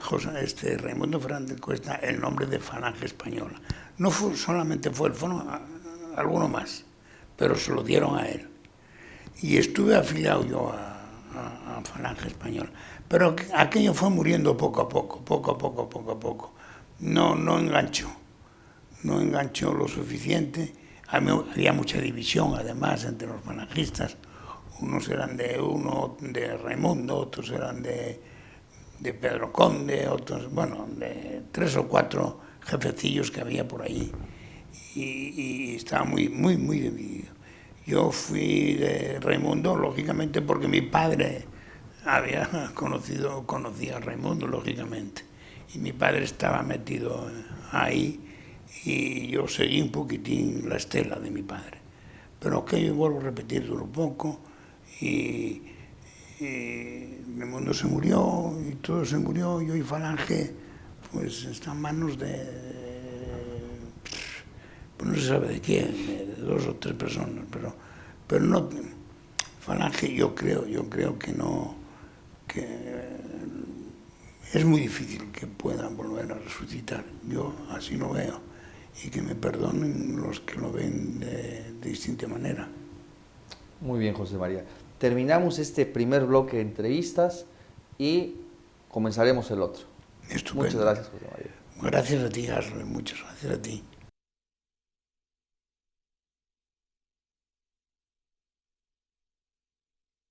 Raimundo Fernández Cuesta el nombre de Falange Española. solamente fue él, fueron alguno más, pero se lo dieron a él. Y estuve afiliado yo a Falange Española, pero aquello fue muriendo poco a poco. No enganchó lo suficiente. Había mucha división, además, entre los falangistas. Unos eran de Raimundo, otros eran de Pedro Conde, otros, bueno, de 3 o 4 jefecillos que había por allí. Y estaba muy dividido. Yo fui de Raimundo, lógicamente, porque mi padre conocía a Raimundo, lógicamente. Y mi padre estaba metido ahí y yo seguí un poquitín la estela de mi padre. Pero aquello, vuelvo a repetir, duró poco y Raimundo se murió y todo se murió. Yo y Falange, pues está en manos pues no se sabe de quién, de 2 o 3 personas, pero no, Falange yo creo que no, que es muy difícil que puedan volver a resucitar, yo así lo veo, y que me perdonen los que lo ven de distinta manera. Muy bien, José María. Terminamos este primer bloque de entrevistas y comenzaremos el otro. Estupendo. Muchas gracias, José María. Gracias a ti, Asle, muchas gracias a ti.